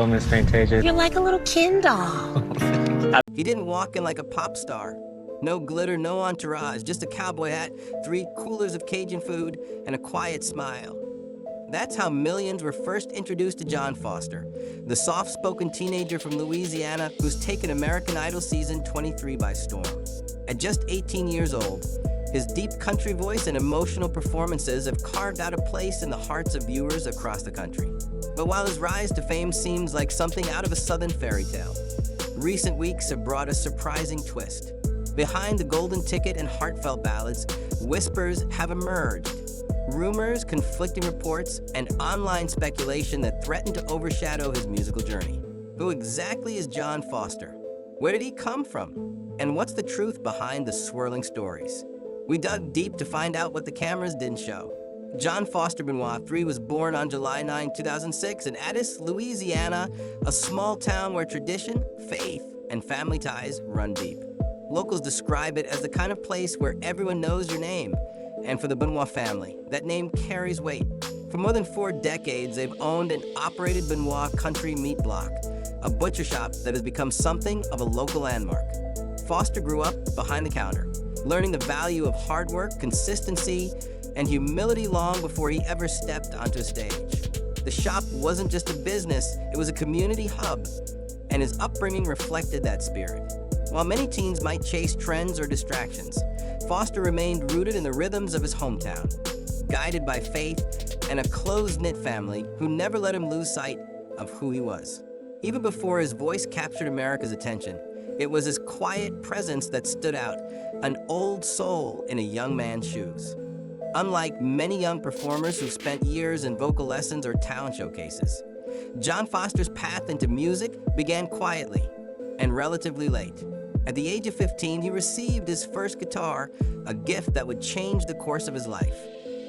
Hello, Miss Fantasia. You're like a little Ken doll. He didn't walk in like a pop star. No glitter, no entourage, just a cowboy hat, 3 coolers of Cajun food, and a quiet smile. That's how millions were first introduced to John Foster, the soft-spoken teenager from Louisiana who's taken American Idol season 23 by storm. At just 18 years old, his deep country voice and emotional performances have carved out a place in the hearts of viewers across the country. But while his rise to fame seems like something out of a Southern fairy tale, recent weeks have brought a surprising twist. Behind the golden ticket and heartfelt ballads, whispers have emerged. Rumors, conflicting reports, and online speculation that threaten to overshadow his musical journey. Who exactly is John Foster? Where did he come from? And what's the truth behind the swirling stories? We dug deep to find out what the cameras didn't show. John Foster Benoit III was born on July 9, 2006 in Addis, Louisiana, a small town where tradition, faith, and family ties run deep. Locals describe it as the kind of place where everyone knows your name. And for the Benoit family, that name carries weight. For more than 4 decades, they've owned and operated Benoit Country Meat Block, a butcher shop that has become something of a local landmark. Foster grew up behind the counter, learning the value of hard work, consistency, and humility long before he ever stepped onto a stage. The shop wasn't just a business, it was a community hub, and his upbringing reflected that spirit. While many teens might chase trends or distractions, Foster remained rooted in the rhythms of his hometown, guided by faith and a close-knit family who never let him lose sight of who he was. Even before his voice captured America's attention, it was his quiet presence that stood out, an old soul in a young man's shoes. Unlike many young performers who've spent years in vocal lessons or talent showcases, John Foster's path into music began quietly and relatively late. At the age of 15, he received his first guitar, a gift that would change the course of his life.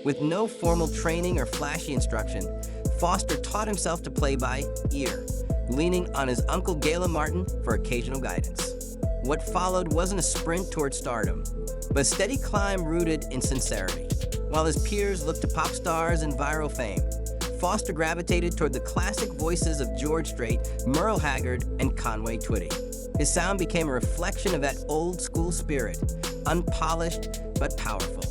With no formal training or flashy instruction, Foster taught himself to play by ear, leaning on his uncle Galen Martin for occasional guidance. What followed wasn't a sprint toward stardom, but a steady climb rooted in sincerity. While his peers looked to pop stars and viral fame, Foster gravitated toward the classic voices of George Strait, Merle Haggard, and Conway Twitty. His sound became a reflection of that old-school spirit, unpolished but powerful.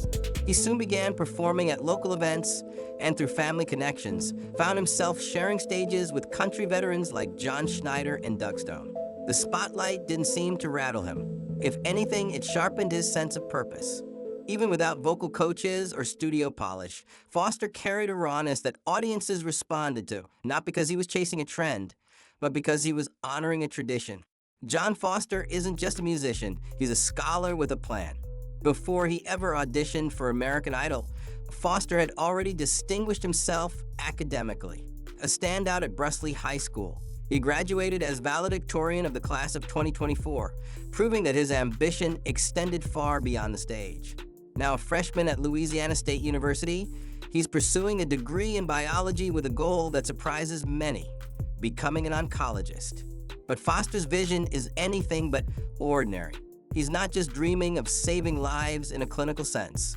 He soon began performing at local events and through family connections, found himself sharing stages with country veterans like John Schneider and Doug Stone. The spotlight didn't seem to rattle him. If anything, it sharpened his sense of purpose. Even without vocal coaches or studio polish, Foster carried a rawness that audiences responded to, not because he was chasing a trend, but because he was honoring a tradition. John Foster isn't just a musician, he's a scholar with a plan. Before he ever auditioned for American Idol, Foster had already distinguished himself academically. A standout at Brustley High School, he graduated as valedictorian of the class of 2024, proving that his ambition extended far beyond the stage. Now a freshman at Louisiana State University, he's pursuing a degree in biology with a goal that surprises many, becoming an oncologist. But Foster's vision is anything but ordinary. He's not just dreaming of saving lives in a clinical sense.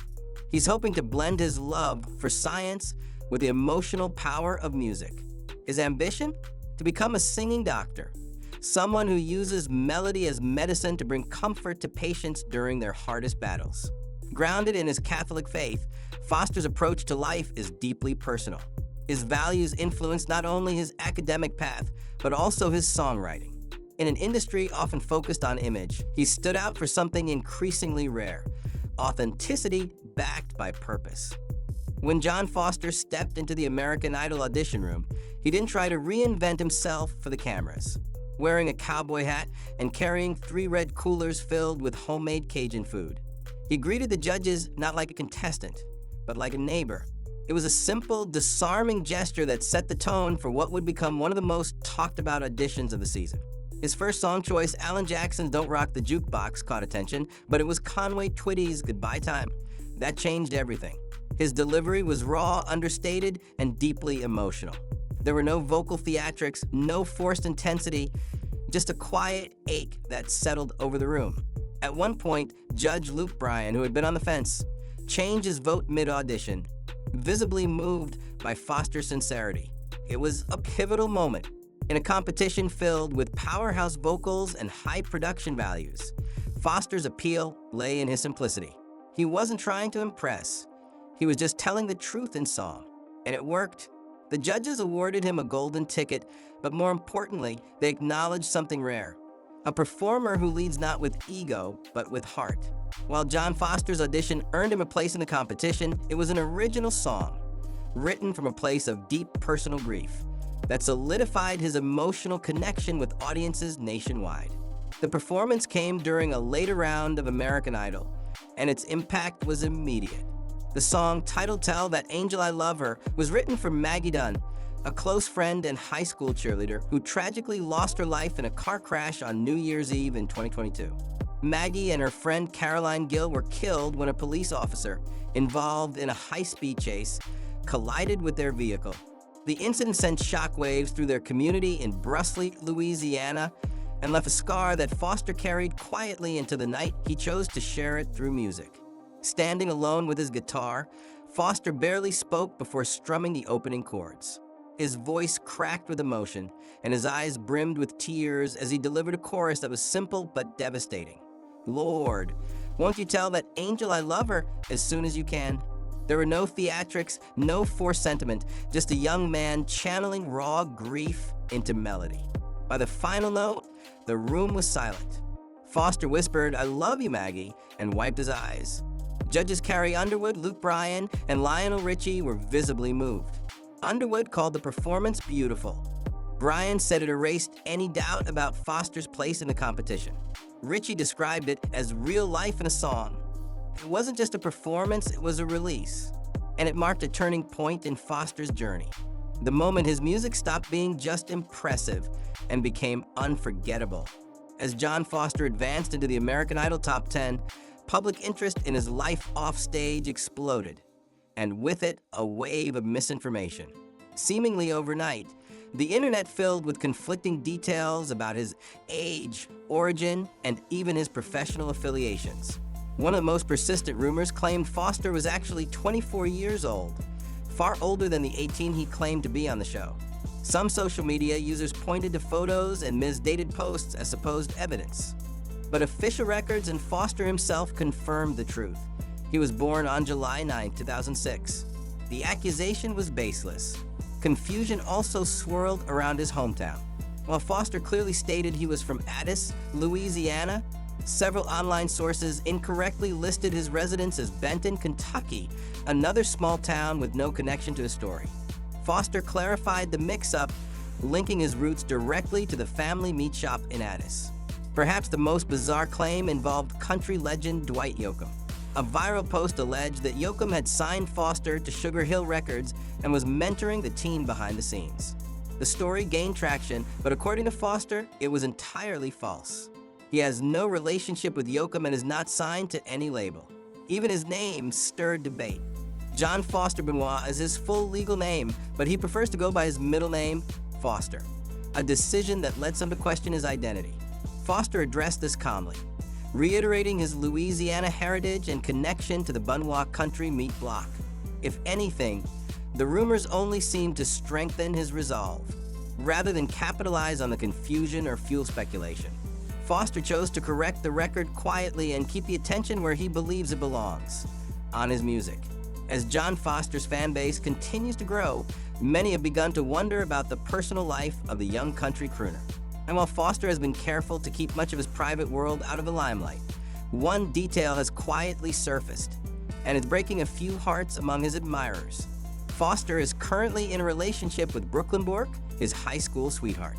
He's hoping to blend his love for science with the emotional power of music. His ambition? To become a singing doctor, someone who uses melody as medicine to bring comfort to patients during their hardest battles. Grounded in his Catholic faith, Foster's approach to life is deeply personal. His values influence not only his academic path, but also his songwriting. In an industry often focused on image, he stood out for something increasingly rare: authenticity backed by purpose. When John Foster stepped into the American Idol audition room, he didn't try to reinvent himself for the cameras. Wearing a cowboy hat and carrying 3 red coolers filled with homemade Cajun food, he greeted the judges not like a contestant, but like a neighbor. It was a simple, disarming gesture that set the tone for what would become one of the most talked about auditions of the season. His first song choice, Alan Jackson's Don't Rock the Jukebox, caught attention, but it was Conway Twitty's Goodbye Time. That changed everything. His delivery was raw, understated, and deeply emotional. There were no vocal theatrics, no forced intensity, just a quiet ache that settled over the room. At one point, Judge Luke Bryan, who had been on the fence, changed his vote mid-audition, visibly moved by Foster's sincerity. It was a pivotal moment. In a competition filled with powerhouse vocals and high production values, Foster's appeal lay in his simplicity. He wasn't trying to impress. He was just telling the truth in song. And it worked. The judges awarded him a golden ticket, but more importantly, they acknowledged something rare. A performer who leads not with ego, but with heart. While John Foster's audition earned him a place in the competition, it was an original song, written from a place of deep personal grief, that solidified his emotional connection with audiences nationwide. The performance came during a later round of American Idol, and its impact was immediate. The song Title Tell That Angel I Love Her was written for Maggie Dunn, a close friend and high school cheerleader who tragically lost her life in a car crash on New Year's Eve in 2022. Maggie and her friend Caroline Gill were killed when a police officer involved in a high-speed chase collided with their vehicle. The incident sent shockwaves through their community in Brusly, Louisiana, and left a scar that Foster carried quietly into the night he chose to share it through music. Standing alone with his guitar, Foster barely spoke before strumming the opening chords. His voice cracked with emotion, and his eyes brimmed with tears as he delivered a chorus that was simple but devastating. Lord, won't you tell that angel I love her as soon as you can? There were no theatrics, no forced sentiment, just a young man channeling raw grief into melody. By the final note, the room was silent. Foster whispered, "I love you, Maggie," and wiped his eyes. Judges Carrie Underwood, Luke Bryan, and Lionel Richie were visibly moved. Underwood called the performance beautiful. Bryan said it erased any doubt about Foster's place in the competition. Richie described it as real life in a song. It wasn't just a performance, it was a release. And it marked a turning point in Foster's journey. The moment his music stopped being just impressive and became unforgettable. As John Foster advanced into the American Idol Top 10, public interest in his life off stage exploded, and with it, a wave of misinformation. Seemingly overnight, the internet filled with conflicting details about his age, origin, and even his professional affiliations. One of the most persistent rumors claimed Foster was actually 24 years old, far older than the 18 he claimed to be on the show. Some social media users pointed to photos and misdated posts as supposed evidence. But official records and Foster himself confirmed the truth. He was born on July 9, 2006. The accusation was baseless. Confusion also swirled around his hometown. While Foster clearly stated he was from Addis, Louisiana, several online sources incorrectly listed his residence as Benton, Kentucky, another small town with no connection to his story. Foster clarified the mix-up, linking his roots directly to the family meat shop in Addis. Perhaps the most bizarre claim involved country legend Dwight Yoakam. A viral post alleged that Yoakam had signed Foster to Sugar Hill Records and was mentoring the team behind the scenes. The story gained traction, but according to Foster, it was entirely false. He has no relationship with Yoakam and is not signed to any label. Even his name stirred debate. John Foster Benoit is his full legal name, but he prefers to go by his middle name, Foster, a decision that led some to question his identity. Foster addressed this calmly, reiterating his Louisiana heritage and connection to the Benoit country meat block. If anything, the rumors only seemed to strengthen his resolve, rather than capitalize on the confusion or fuel speculation. Foster chose to correct the record quietly and keep the attention where he believes it belongs, on his music. As John Foster's fan base continues to grow, many have begun to wonder about the personal life of the young country crooner. And while Foster has been careful to keep much of his private world out of the limelight, one detail has quietly surfaced, and is breaking a few hearts among his admirers. Foster is currently in a relationship with Brooklyn Bork, his high school sweetheart.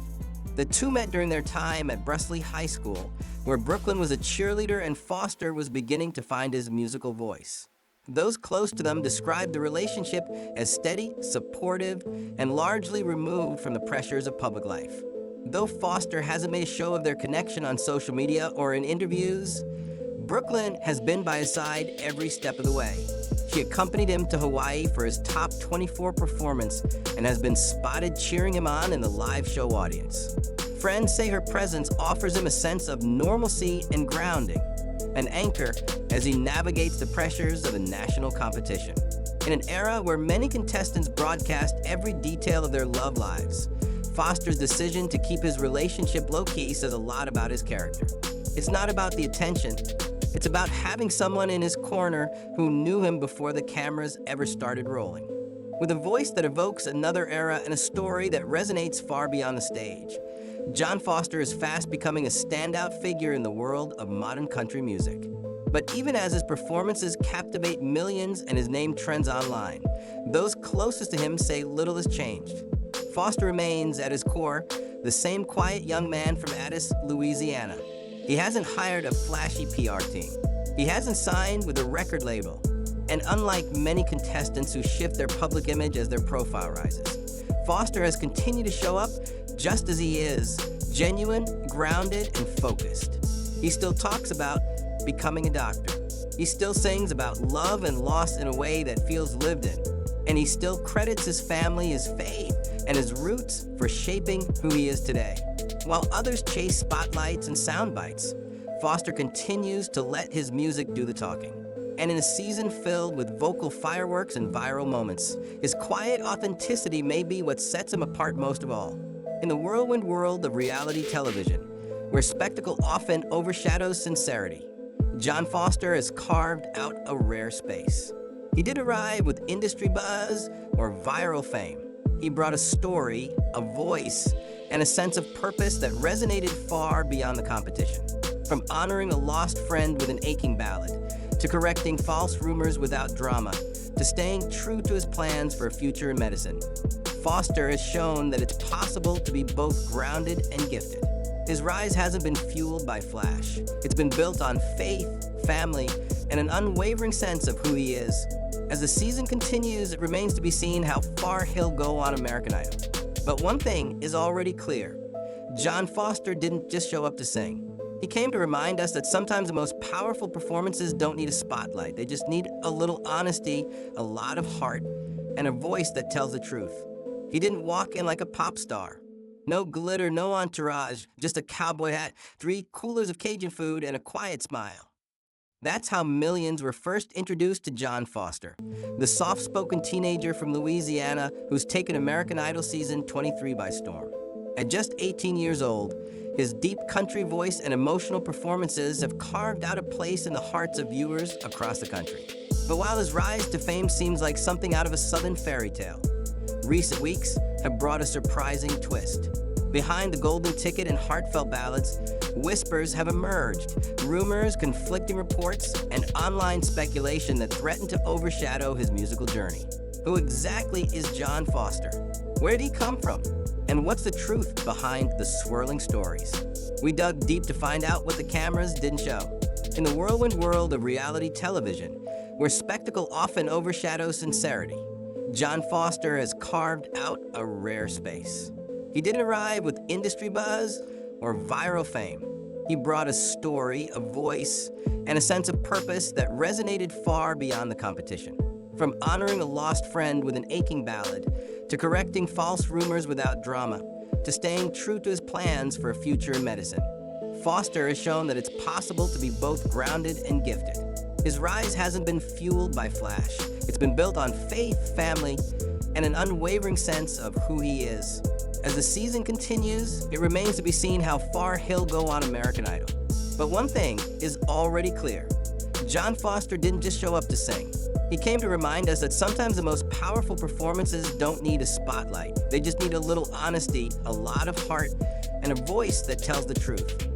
The two met during their time at Brusly High School, where Brooklyn was a cheerleader and Foster was beginning to find his musical voice. Those close to them described the relationship as steady, supportive, and largely removed from the pressures of public life. Though Foster hasn't made a show of their connection on social media or in interviews, Brooklyn has been by his side every step of the way. She accompanied him to Hawaii for his top 24 performance and has been spotted cheering him on in the live show audience. Friends say her presence offers him a sense of normalcy and grounding, an anchor as he navigates the pressures of a national competition. In an era where many contestants broadcast every detail of their love lives, Foster's decision to keep his relationship low-key says a lot about his character. It's not about the attention. It's about having someone in his corner who knew him before the cameras ever started rolling. With a voice that evokes another era and a story that resonates far beyond the stage, John Foster is fast becoming a standout figure in the world of modern country music. But even as his performances captivate millions and his name trends online, those closest to him say little has changed. Foster remains, at his core, the same quiet young man from Addis, Louisiana. He hasn't hired a flashy PR team. He hasn't signed with a record label. And unlike many contestants who shift their public image as their profile rises, Foster has continued to show up just as he is, genuine, grounded, and focused. He still talks about becoming a doctor. He still sings about love and loss in a way that feels lived in. And he still credits his family, his faith, and his roots for shaping who he is today. While others chase spotlights and sound bites, Foster continues to let his music do the talking. And in a season filled with vocal fireworks and viral moments, his quiet authenticity may be what sets him apart most of all. In the whirlwind world of reality television, where spectacle often overshadows sincerity, John Foster has carved out a rare space. He didn't arrive with industry buzz or viral fame. He brought a story, a voice, and a sense of purpose that resonated far beyond the competition. From honoring a lost friend with an aching ballad, to correcting false rumors without drama, to staying true to his plans for a future in medicine, Foster has shown that it's possible to be both grounded and gifted. His rise hasn't been fueled by flash. It's been built on faith, family, and an unwavering sense of who he is. As the season continues, it remains to be seen how far he'll go on American Idol. But one thing is already clear. John Foster didn't just show up to sing. He came to remind us that sometimes the most powerful performances don't need a spotlight. They just need a little honesty, a lot of heart, and a voice that tells the truth. He didn't walk in like a pop star. No glitter, no entourage, just a cowboy hat, 3 coolers of Cajun food, and a quiet smile. That's how millions were first introduced to John Foster, the soft-spoken teenager from Louisiana who's taken American Idol season 23 by storm. At just 18 years old, his deep country voice and emotional performances have carved out a place in the hearts of viewers across the country. But while his rise to fame seems like something out of a southern fairy tale, recent weeks have brought a surprising twist. Behind the golden ticket and heartfelt ballads, whispers have emerged, rumors, conflicting reports, and online speculation that threaten to overshadow his musical journey. Who exactly is John Foster? Where did he come from? And what's the truth behind the swirling stories? We dug deep to find out what the cameras didn't show. In the whirlwind world of reality television, where spectacle often overshadows sincerity, John Foster has carved out a rare space. He didn't arrive with industry buzz or viral fame. He brought a story, a voice, and a sense of purpose that resonated far beyond the competition. From honoring a lost friend with an aching ballad, to correcting false rumors without drama, to staying true to his plans for a future in medicine, Foster has shown that it's possible to be both grounded and gifted. His rise hasn't been fueled by flash. It's been built on faith, family, and an unwavering sense of who he is. As the season continues, it remains to be seen how far he'll go on American Idol. But one thing is already clear. John Foster didn't just show up to sing. He came to remind us that sometimes the most powerful performances don't need a spotlight. They just need a little honesty, a lot of heart, and a voice that tells the truth.